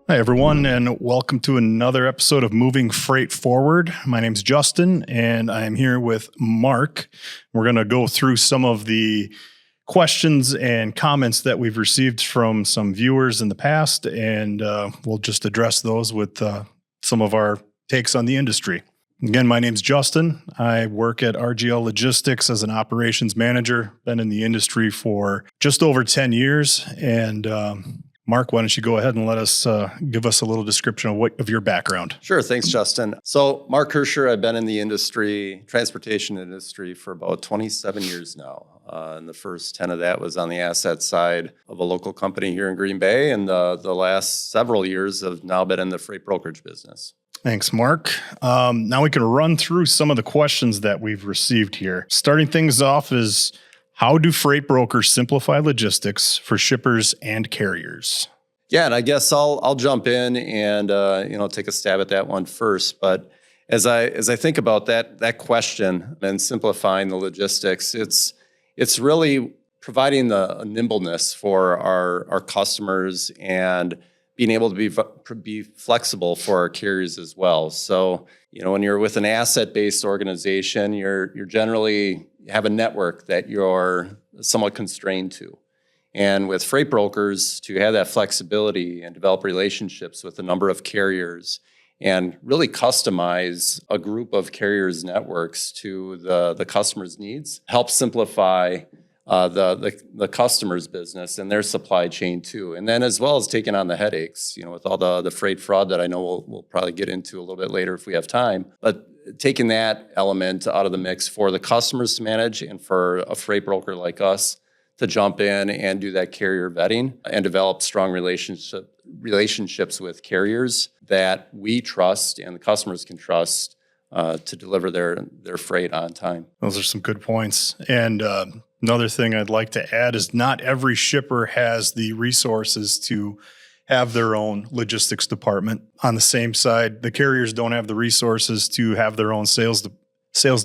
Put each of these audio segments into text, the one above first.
Hi, everyone, and welcome to another episode of Moving Freight Forward. My name's Justin, and I'm here with Mark. We're going to go through some of the questions and comments that we've received from some viewers in the past, and we'll just address those with some of our takes on the industry. Again, my name's Justin. I work at RGL Logistics as an operations manager. Been in the industry for just over 10 years, and Mark, why don't you go ahead and let us give us a little description of your background? Sure. Thanks, Justin. So Mark Herscher, I've been in the industry, transportation industry, for about 27 years now. And the first 10 of that was on the asset side of a local company here in Green Bay. And the last several years have now been in the freight brokerage business. Thanks, Mark. Now we can run through some of the questions that we've received here. Starting things off is, how do freight brokers simplify logistics for shippers and carriers? Yeah, and I guess I'll jump in and take a stab at that one first. But as I think about that question and simplifying the logistics, it's really providing the nimbleness for our customers and being able to be flexible for our carriers as well. So, when you're with an asset-based organization, you're generally have a network that you're somewhat constrained to. And with freight brokers, to have that flexibility and develop relationships with a number of carriers and really customize a group of carriers' networks to the customer's needs helps simplify the customer's business and their supply chain too. And then as well as taking on the headaches, with all the freight fraud that I know we'll probably get into a little bit later if we have time. But taking that element out of the mix for the customers to manage and for a freight broker like us to jump in and do that carrier vetting and develop strong relationships with carriers that we trust and the customers can trust to deliver their freight on time. Those are some good points. And another thing I'd like to add is not every shipper has the resources to have their own logistics department. On the same side, the carriers don't have the resources to have their own sales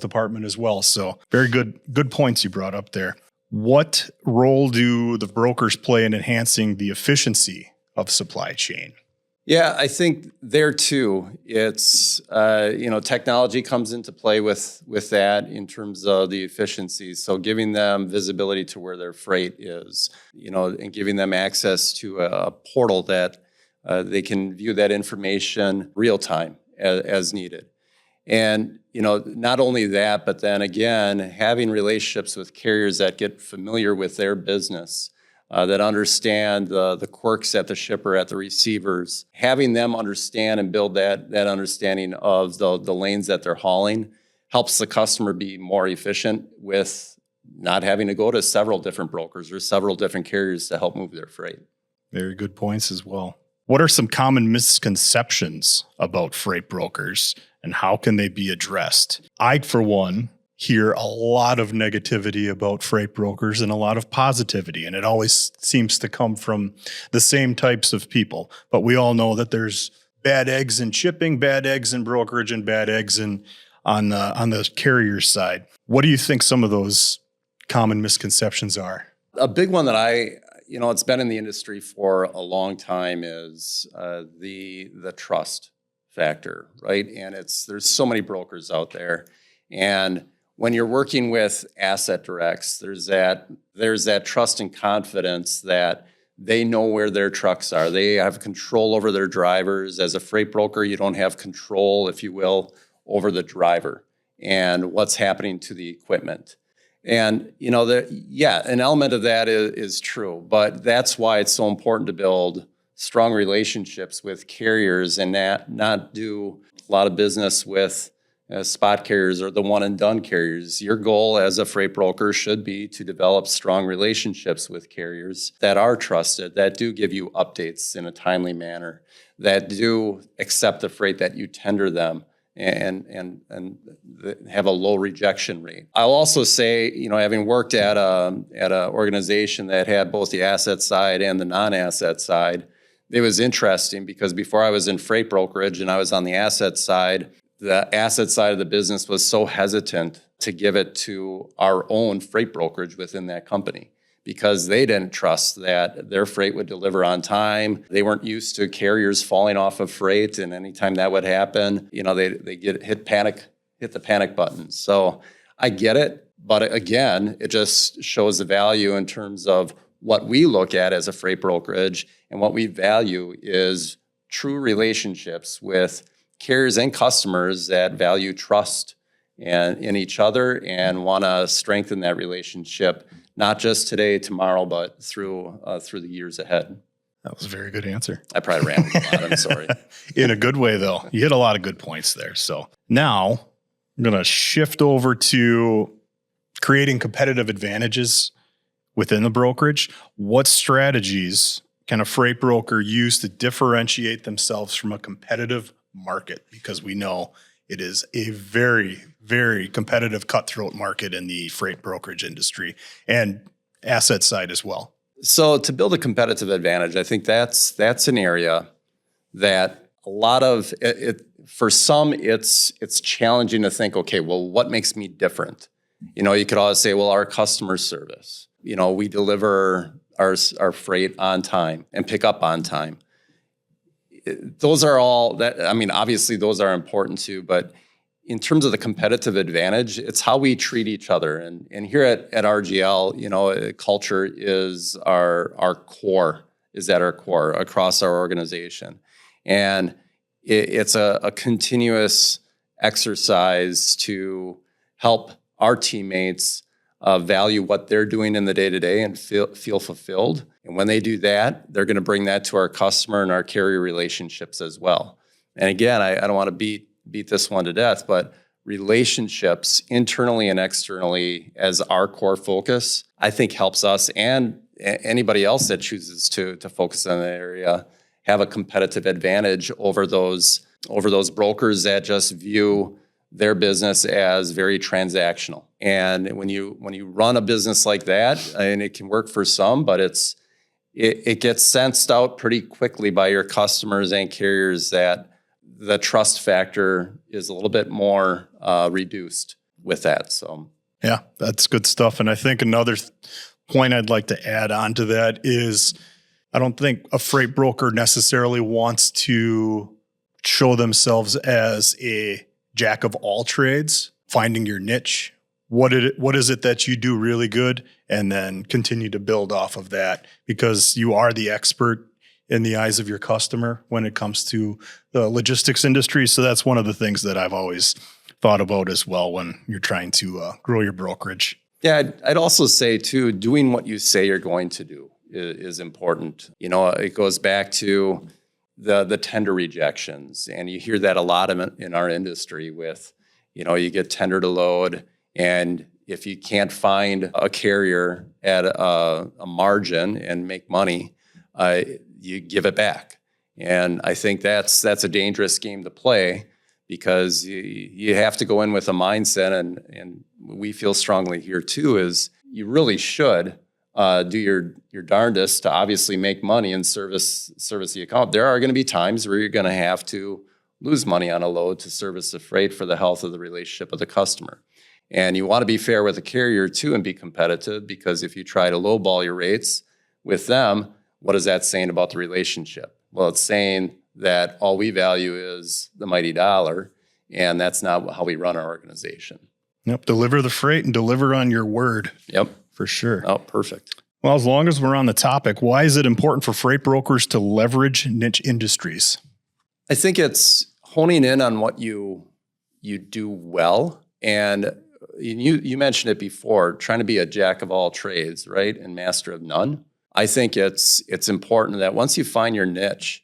department as well. So very good points you brought up there. What role do the brokers play in enhancing the efficiency of supply chain? Yeah, I think there too, it's, technology comes into play with that in terms of the efficiency. So giving them visibility to where their freight is, and giving them access to a portal that they can view that information real time as needed. And, not only that, but then again, having relationships with carriers that get familiar with their business, that understand the quirks at the shipper, at the receivers, having them understand and build that understanding of the lanes that they're hauling helps the customer be more efficient with not having to go to several different brokers or several different carriers to help move their freight. Very good points as well. What are some common misconceptions about freight brokers and how can they be addressed? I, for one, hear a lot of negativity about freight brokers and a lot of positivity, and it always seems to come from the same types of people. But we all know that there's bad eggs in shipping, bad eggs in brokerage, and bad eggs on the carrier side. What do you think some of those common misconceptions are? A big one that it's been in the industry for a long time is the trust factor, right? And there's so many brokers out there, and when you're working with asset directs, there's that trust and confidence that they know where their trucks are. They have control over their drivers. As a freight broker, you don't have control, if you will, over the driver and what's happening to the equipment. And, an element of that is true, but that's why it's so important to build strong relationships with carriers and not do a lot of business with spot carriers or the one and done carriers. Your goal as a freight broker should be to develop strong relationships with carriers that are trusted, that do give you updates in a timely manner, that do accept the freight that you tender them and have a low rejection rate. I'll also say, having worked at an organization that had both the asset side and the non-asset side, it was interesting because before I was in freight brokerage and I was on the asset side of the business was so hesitant to give it to our own freight brokerage within that company because they didn't trust that their freight would deliver on time. They weren't used to carriers falling off of freight, and anytime that would happen, they hit the panic button. So I get it, but again, it just shows the value in terms of what we look at as a freight brokerage, and what we value is true relationships with carriers and customers that value trust and in each other and want to strengthen that relationship, not just today, tomorrow, but through the years ahead. That was a very good answer. I probably rambled a lot. I'm sorry. In a good way, though. You hit a lot of good points there. So now I'm going to shift over to creating competitive advantages within the brokerage. What strategies can a freight broker use to differentiate themselves from a competitive market? Because we know it is a very, very competitive, cutthroat market in the freight brokerage industry and asset side as well. So to build a competitive advantage, I think that's an area that a lot of it for some it's challenging to think, okay, well, what makes me different? You could always say, well, our customer service. We deliver our freight on time and pick up on time. Those are all that, obviously those are important too, but in terms of the competitive advantage, it's how we treat each other. And here at RGL, culture is our core, is at our core across our organization. And it's a continuous exercise to help our teammates value what they're doing in the day-to-day and feel fulfilled. And when they do that, they're going to bring that to our customer and our carrier relationships as well. And again, I don't want to beat this one to death, but relationships internally and externally as our core focus, I think helps us and anybody else that chooses to focus on that area have a competitive advantage over those brokers that just view their business as very transactional. And when you run a business like that, and it can work for some, but it gets sensed out pretty quickly by your customers and carriers that the trust factor is a little bit more reduced with that. So yeah, that's good stuff. And I think another point I'd like to add on to that is I don't think a freight broker necessarily wants to show themselves as a jack of all trades, finding your niche. What is it that you do really good, and then continue to build off of that, because you are the expert in the eyes of your customer when it comes to the logistics industry. So that's one of the things that I've always thought about as well when you're trying to grow your brokerage. Yeah, I'd also say too, doing what you say you're going to do is important. It goes back to the tender rejections, and you hear that a lot in our industry with, you get tender to load, and if you can't find a carrier at a margin and make money, you give it back. And I think that's a dangerous game to play, because you have to go in with a mindset, and we feel strongly here too, is you really should do your darndest to obviously make money and service the account. There are going to be times where you're going to have to lose money on a load to service the freight for the health of the relationship with the customer. And you want to be fair with the carrier too and be competitive, because if you try to lowball your rates with them, what is that saying about the relationship? Well, it's saying that all we value is the mighty dollar, and that's not how we run our organization. Yep. Deliver the freight and deliver on your word. Yep. For sure. Oh, perfect. Well, as long as we're on the topic, why is it important for freight brokers to leverage niche industries? I think it's honing in on what you do well. And you mentioned it before, trying to be a jack of all trades, right? And master of none. I think it's important that once you find your niche,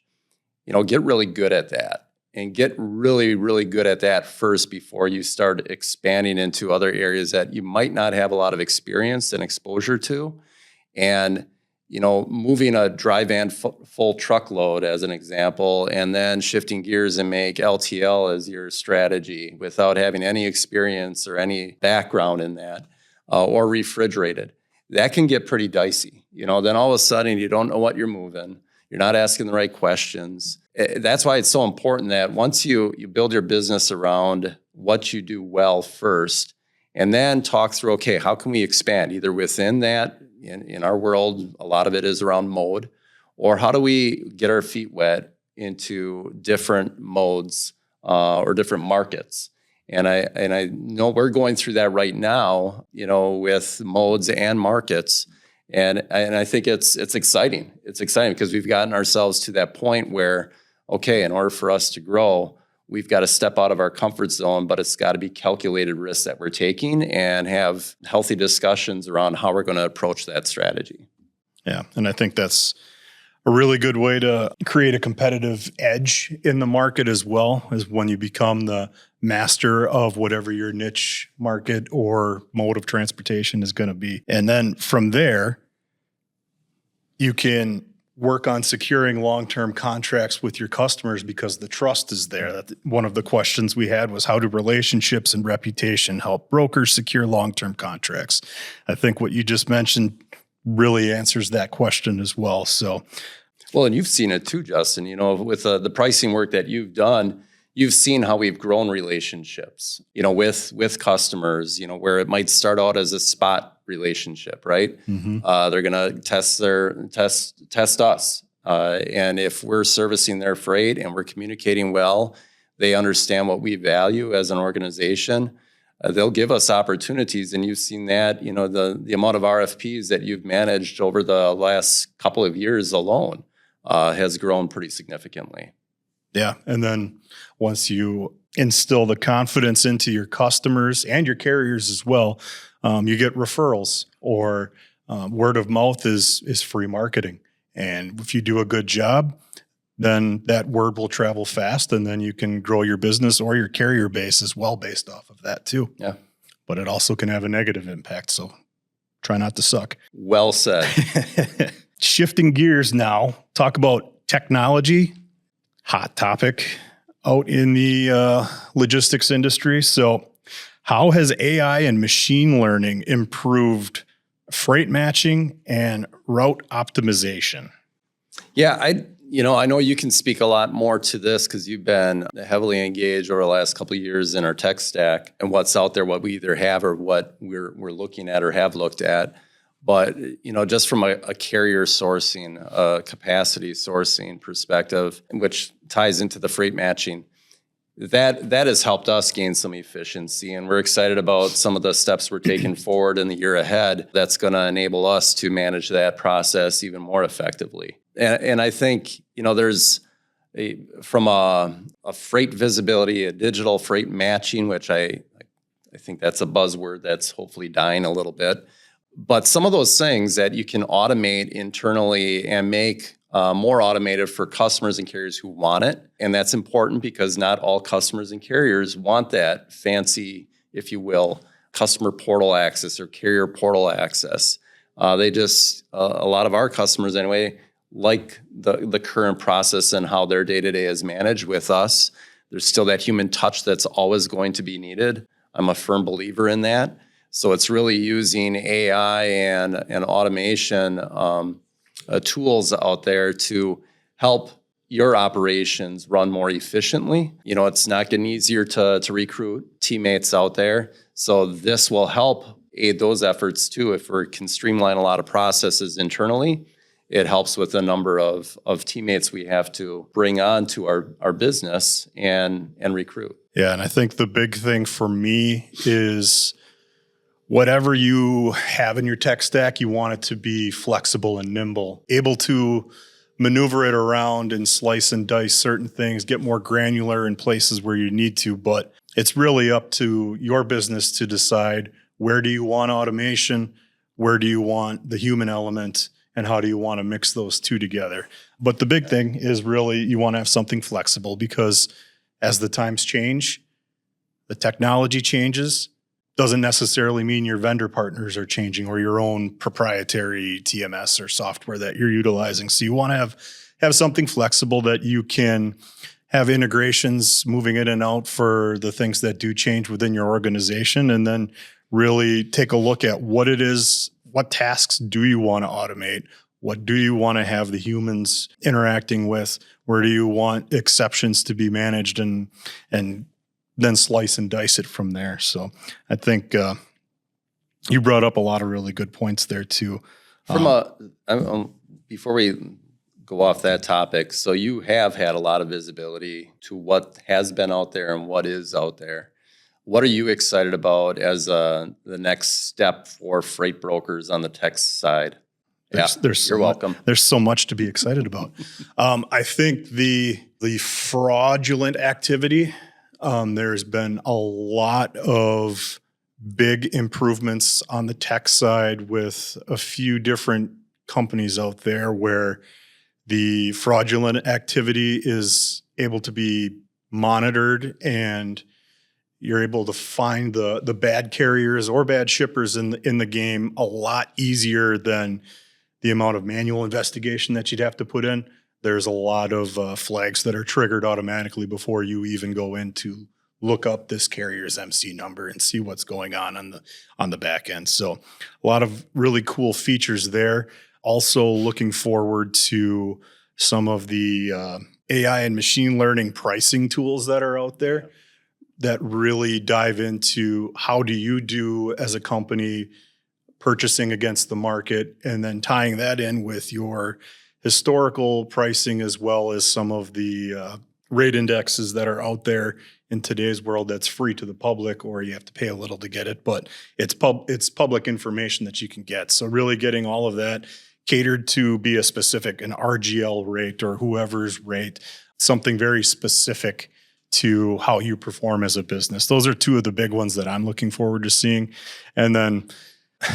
get really good at that, and get really, really good at that first before you start expanding into other areas that you might not have a lot of experience and exposure to. And, moving a dry van full truckload as an example, and then shifting gears and make LTL as your strategy without having any experience or any background in that, or refrigerated. That can get pretty dicey. Then all of a sudden you don't know what you're moving. You're not asking the right questions. That's why it's so important that once you build your business around what you do well first, and then talk through, okay, how can we expand either within that in our world, a lot of it is around mode, or how do we get our feet wet into different modes or different markets? And I know we're going through that right now, with modes and markets. And I think it's exciting. It's exciting because we've gotten ourselves to that point where, okay, in order for us to grow, we've got to step out of our comfort zone, but it's got to be calculated risks that we're taking and have healthy discussions around how we're going to approach that strategy. Yeah. And I think that's a really good way to create a competitive edge in the market as well, is when you become the master of whatever your niche market or mode of transportation is going to be. And then from there, you can work on securing long-term contracts with your customers because the trust is there. That one of the questions we had was, how do relationships and reputation help brokers secure long-term contracts? I think what you just mentioned really answers that question as well. So, well, and you've seen it too, Justin. With the pricing work that you've done, you've seen how we've grown relationships. With customers. Where it might start out as a spot relationship, right? mm-hmm. They're going to test us, and if we're servicing their freight and we're communicating well, they understand what we value as an organization. They'll give us opportunities, and you've seen that. The amount of RFPs that you've managed over the last couple of years alone has grown pretty significantly. Yeah, and then once you instill the confidence into your customers and your carriers as well, you get referrals, or word of mouth is free marketing. And if you do a good job, then that word will travel fast, and then you can grow your business or your carrier base as well based off of that too. Yeah. But it also can have a negative impact, so try not to suck. Well said. Shifting gears now, talk about technology, hot topic out in the logistics industry. So how has AI and machine learning improved freight matching and route optimization? Yeah, I know you can speak a lot more to this because you've been heavily engaged over the last couple of years in our tech stack and what's out there, what we either have or what we're looking at or have looked at. But, just from a carrier sourcing, capacity sourcing perspective, which ties into the freight matching, that has helped us gain some efficiency. And we're excited about some of the steps we're taking forward in the year ahead that's going to enable us to manage that process even more effectively. And I think, there's from a freight visibility, a digital freight matching, which I think that's a buzzword that's hopefully dying a little bit. But some of those things that you can automate internally and make more automated for customers and carriers who want it. And that's important because not all customers and carriers want that fancy, if you will, customer portal access or carrier portal access. They just, a lot of our customers anyway, like the current process and how their day-to-day is managed with us. There's still that human touch that's always going to be needed. I'm a firm believer in that. So it's really using AI and automation tools out there to help your operations run more efficiently. It's not getting easier to recruit teammates out there. So this will help aid those efforts too. If we can streamline a lot of processes internally, it helps with the number of teammates we have to bring on to our business and recruit. Yeah, and I think the big thing for me is whatever you have in your tech stack, you want it to be flexible and nimble, able to maneuver it around and slice and dice certain things, get more granular in places where you need to. But it's really up to your business to decide, where do you want automation, where do you want the human element, and how do you want to mix those two together. But the big thing is really you want to have something flexible, because as the times change, the technology changes. Doesn't necessarily mean your vendor partners are changing or your own proprietary TMS or software that you're utilizing. So you want to have something flexible that you can have integrations moving in and out for the things that do change within your organization, and then really take a look at what it is, what tasks do you want to automate? What do you want to have the humans interacting with? Where do you want exceptions to be managed, and then slice and dice it from there. So I think you brought up a lot of really good points there too. Before we go off that topic, so you have had a lot of visibility to what has been out there and what is out there. What are you excited about as the next step for freight brokers on the tech side? You're welcome. There's so much to be excited about. I think the fraudulent activity, there's been a lot of big improvements on the tech side with a few different companies out there where the fraudulent activity is able to be monitored, and you're able to find the bad carriers or bad shippers in the game a lot easier than the amount of manual investigation that you'd have to put in. There's a lot of flags that are triggered automatically before you even go in to look up this carrier's MC number and see what's going on the back end. So a lot of really cool features there. Also looking forward to some of the AI and machine learning pricing tools that are out there that really dive into how do you do as a company purchasing against the market, and then tying that in with your historical pricing as well as some of the rate indexes that are out there in today's world that's free to the public, or you have to pay a little to get it, but it's public information that you can get. So really getting all of that catered to be an RGL rate or whoever's rate, something very specific to how you perform as a business. Those are two of the big ones that I'm looking forward to seeing. And then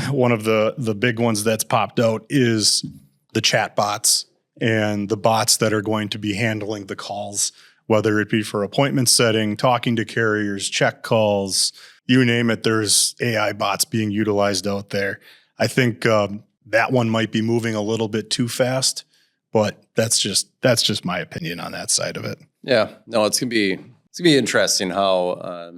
one of the big ones that's popped out is the chat bots and the bots that are going to be handling the calls, whether it be for appointment setting, talking to carriers, check calls, you name it. There's AI bots being utilized out there. I think that one might be moving a little bit too fast, but that's just my opinion on that side of it. Yeah, no, it's gonna be interesting how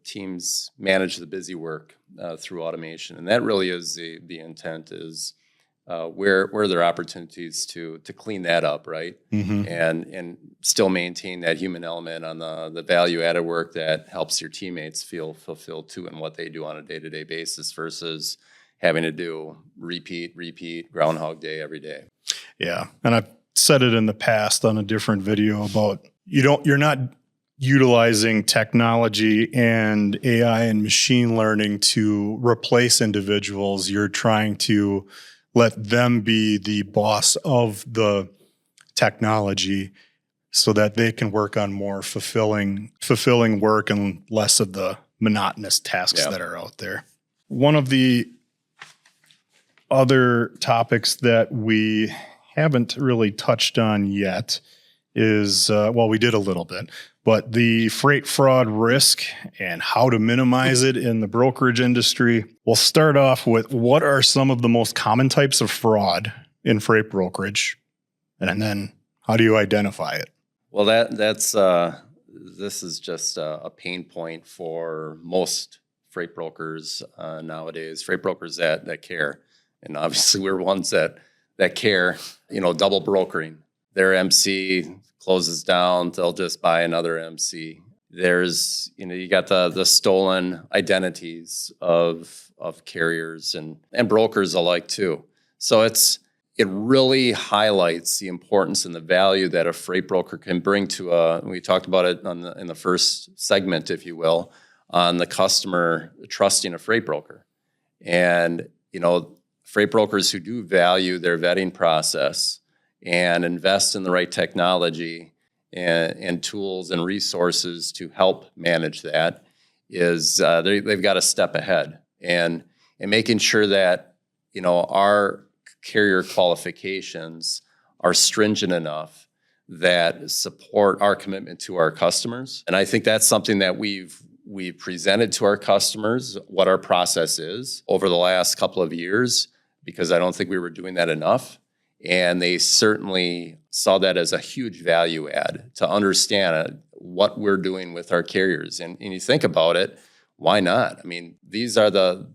teams manage the busy work through automation, and that really is the intent. Is where are there opportunities to clean that up, right? Mm-hmm. And still maintain that human element on the value added work that helps your teammates feel fulfilled too in what they do on a day-to-day basis versus having to do repeat Groundhog Day every day. Yeah, and I've said it in the past on a different video about you're not utilizing technology and AI and machine learning to replace individuals. You're trying to let them be the boss of the technology so that they can work on more fulfilling work and less of the monotonous tasks that are out there. One of the other topics that we haven't really touched on yet is, we did a little bit, but the freight fraud risk and how to minimize it in the brokerage industry. We'll start off with what are some of the most common types of fraud in freight brokerage, and then how do you identify it? Well, this is just a pain point for most freight brokers nowadays. Freight brokers that care, and obviously we're ones that care. Double brokering. Their MC closes down, they'll just buy another MC. There's, you got the stolen identities of carriers and brokers alike too. So it really highlights the importance and the value that a freight broker can bring to we talked about it in the first segment, if you will, on the customer trusting a freight broker. And, freight brokers who do value their vetting process and invest in the right technology and tools and resources to help manage that is they've got a step ahead and making sure that our carrier qualifications are stringent enough that support our commitment to our customers. And I think that's something that we've presented to our customers what our process is over the last couple of years, because I don't think we were doing that enough. And they certainly saw that as a huge value add to understand what we're doing with our carriers. And you think about it, why not? I mean, these are the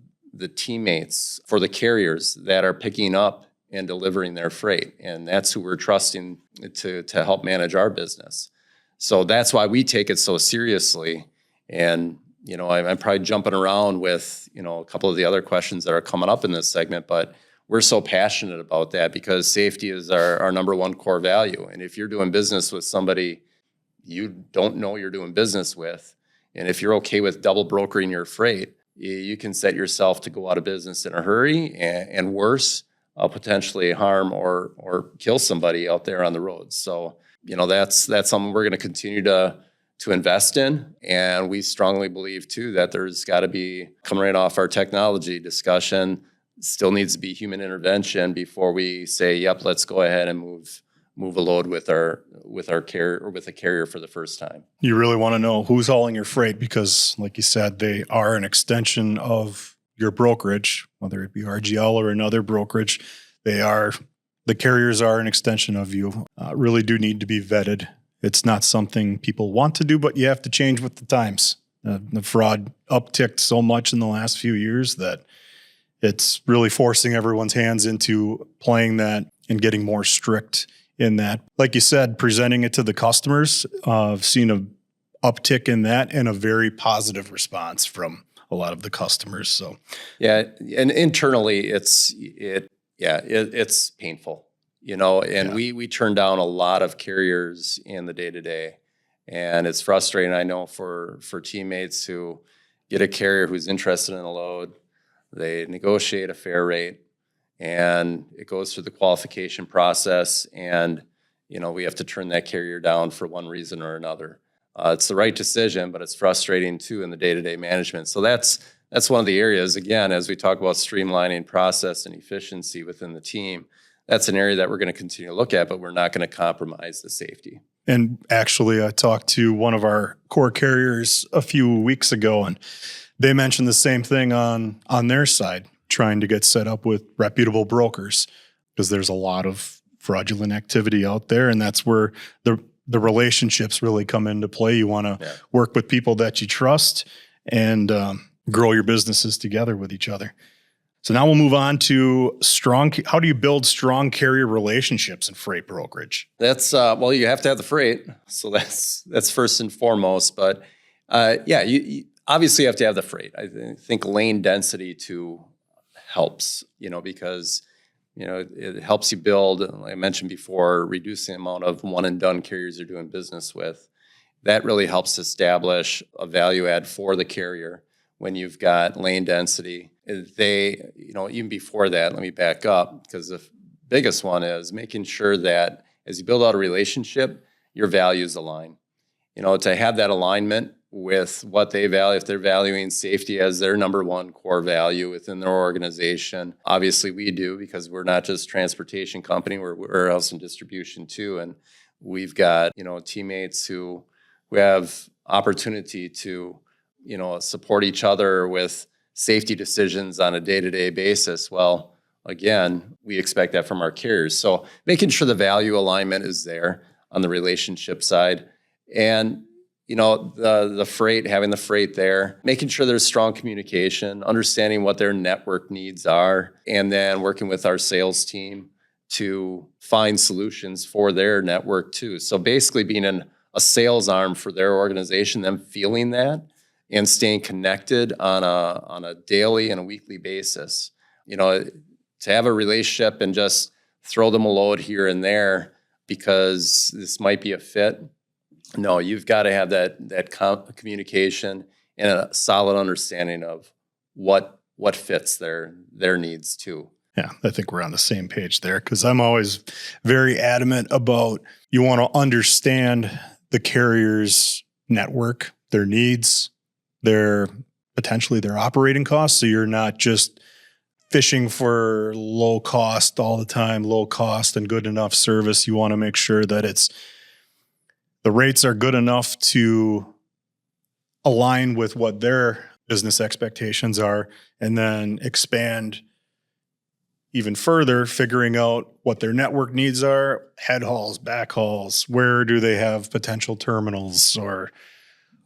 teammates for the carriers that are picking up and delivering their freight. And that's who we're trusting to help manage our business. So that's why we take it so seriously. And, I'm probably jumping around with, a couple of the other questions that are coming up in this segment, but we're so passionate about that because safety is our number one core value. And if you're doing business with somebody you don't know you're doing business with, and if you're okay with double brokering your freight, you can set yourself to go out of business in a hurry and worse, potentially harm or kill somebody out there on the road. So, that's something we're going to continue to invest in. And we strongly believe too that there's got to be, coming right off our technology discussion, still needs to be human intervention before we say, yep, let's go ahead and move a load with our carrier or with a carrier for the first time. You really want to know who's hauling your freight because, like you said, they are an extension of your brokerage, whether it be RGL or another brokerage. The carriers are an extension of you. Really do need to be vetted. It's not something people want to do, but you have to change with the times. The fraud upticked so much in the last few years that it's really forcing everyone's hands into playing that and getting more strict in that. Like you said, presenting it to the customers, I've seen an uptick in that and a very positive response from a lot of the customers. So, yeah, and internally, it's painful, and we turn down a lot of carriers in the day-to-day, and it's frustrating. I know for teammates who get a carrier who's interested in a load, they negotiate a fair rate, and it goes through the qualification process, and we have to turn that carrier down for one reason or another. It's the right decision, but it's frustrating too in the day-to-day management. So that's one of the areas, again, as we talk about streamlining process and efficiency within the team, that's an area that we're going to continue to look at, but we're not going to compromise the safety. And actually, I talked to one of our core carriers a few weeks ago, and they mentioned the same thing on their side, trying to get set up with reputable brokers because there's a lot of fraudulent activity out there, and that's where the relationships really come into play. You want to work with people that you trust and grow your businesses together with each other. So now we'll move on to how do you build strong carrier relationships in freight brokerage? That's, you have to have the freight. So that's first and foremost. But you obviously have to have the freight. I think lane density too helps, because, it helps you build, like I mentioned before, reducing the amount of one and done carriers you're doing business with. That really helps establish a value add for the carrier when you've got lane density. They, even before that, let me back up, because the biggest one is making sure that as you build out a relationship, your values align. To have that alignment with what they value, if they're valuing safety as their number one core value within their organization. Obviously we do, because we're not just a transportation company, we're warehouse and distribution too. And we've got, teammates who have opportunity to, support each other with safety decisions on a day-to-day basis. Well, again, we expect that from our carriers. So making sure the value alignment is there on the relationship side. And the freight, having the freight there, making sure there's strong communication, understanding what their network needs are, and then working with our sales team to find solutions for their network too. So basically being a sales arm for their organization, them feeling that and staying connected on a daily and a weekly basis. To have a relationship and just throw them a load here and there because this might be a fit. No, you've got to have that communication and a solid understanding of what fits their needs too. Yeah, I think we're on the same page there, because I'm always very adamant about you want to understand the carrier's network, their needs, potentially their operating costs. So you're not just fishing for low cost all the time, low cost and good enough service. You want to make sure that the rates are good enough to align with what their business expectations are, and then expand even further, figuring out what their network needs are, head hauls, back hauls, where do they have potential terminals, or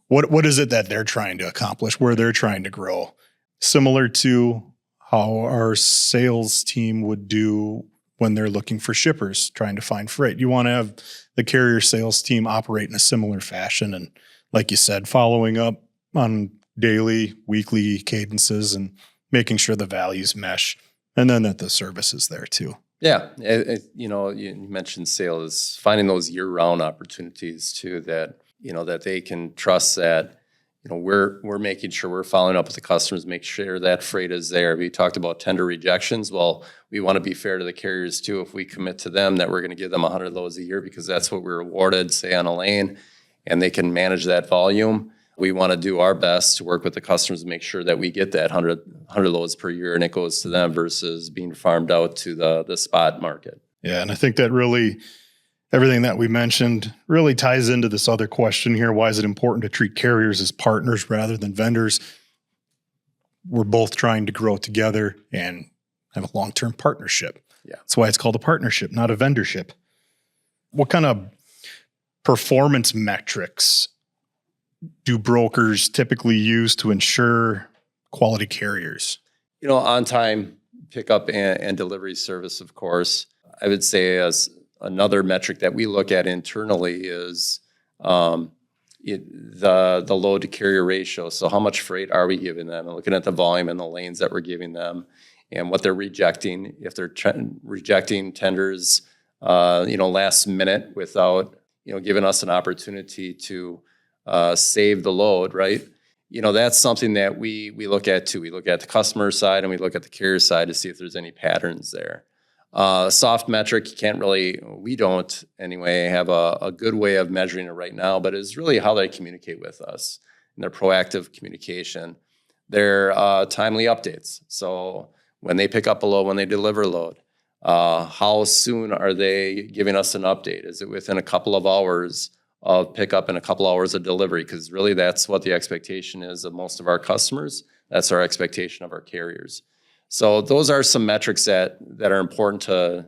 what is it that they're trying to accomplish, where they're trying to grow. Similar to how our sales team would do when they're looking for shippers, trying to find freight. You want to have the carrier sales team operate in a similar fashion. And like you said, following up on daily, weekly cadences and making sure the values mesh and then that the service is there too. Yeah, you mentioned sales, finding those year-round opportunities too, that that they can trust that we're making sure we're following up with the customers, make sure that freight is there. We talked about tender rejections. Well, we want to be fair to the carriers too. If we commit to them that we're going to give them 100 loads a year because that's what we're awarded, say on a lane, and they can manage that volume, we want to do our best to work with the customers to make sure that we get that 100 loads per year and it goes to them versus being farmed out to the spot market. Yeah, and I think that really, everything that we mentioned really ties into this other question here. Why is it important to treat carriers as partners rather than vendors? We're both trying to grow together and have a long-term partnership. Yeah. That's why it's called a partnership, not a vendorship. What kind of performance metrics do brokers typically use to ensure quality carriers? On-time pickup and delivery service, of course. I would say as another metric that we look at internally is the load to carrier ratio. So how much freight are we giving them? And looking at the volume and the lanes that we're giving them and what they're rejecting. If they're rejecting tenders, last minute without, giving us an opportunity to save the load, right? That's something that we look at too. We look at the customer side and we look at the carrier side to see if there's any patterns there. Soft metric, we don't anyway have a good way of measuring it right now, but it's really how they communicate with us and their proactive communication. Their timely updates. So when they pick up a load, when they deliver a load, how soon are they giving us an update? Is it within a couple of hours of pickup and a couple hours of delivery? Because really that's what the expectation is of most of our customers. That's our expectation of our carriers. So those are some metrics that are important to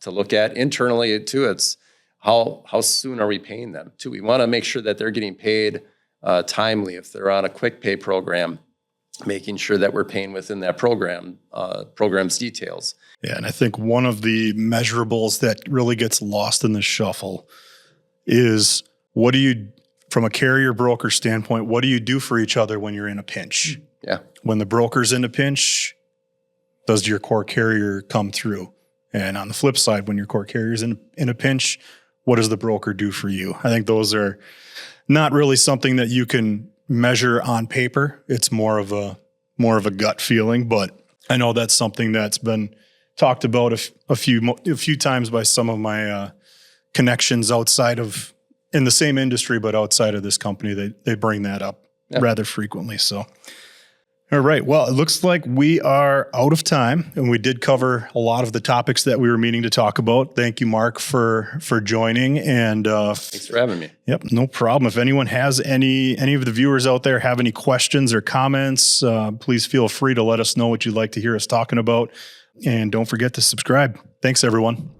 look at. Internally too, it's how soon are we paying them too. We want to make sure that they're getting paid timely. If they're on a quick pay program, making sure that we're paying within that program's details. Yeah, and I think one of the measurables that really gets lost in the shuffle is from a carrier broker standpoint, what do you do for each other when you're in a pinch? Yeah. When the broker's in a pinch, does your core carrier come through? And on the flip side, when your core carrier's in a pinch, what does the broker do for you? I think those are not really something that you can measure on paper. It's more of a gut feeling, but I know that's something that's been talked about a few times by some of my connections in the same industry, but outside of this company. They bring that up rather frequently. So, all right. Well, it looks like we are out of time, and we did cover a lot of the topics that we were meaning to talk about. Thank you, Mark, for joining. And thanks for having me. Yep, no problem. If anyone has any of the viewers out there have any questions or comments, please feel free to let us know what you'd like to hear us talking about. And don't forget to subscribe. Thanks, everyone.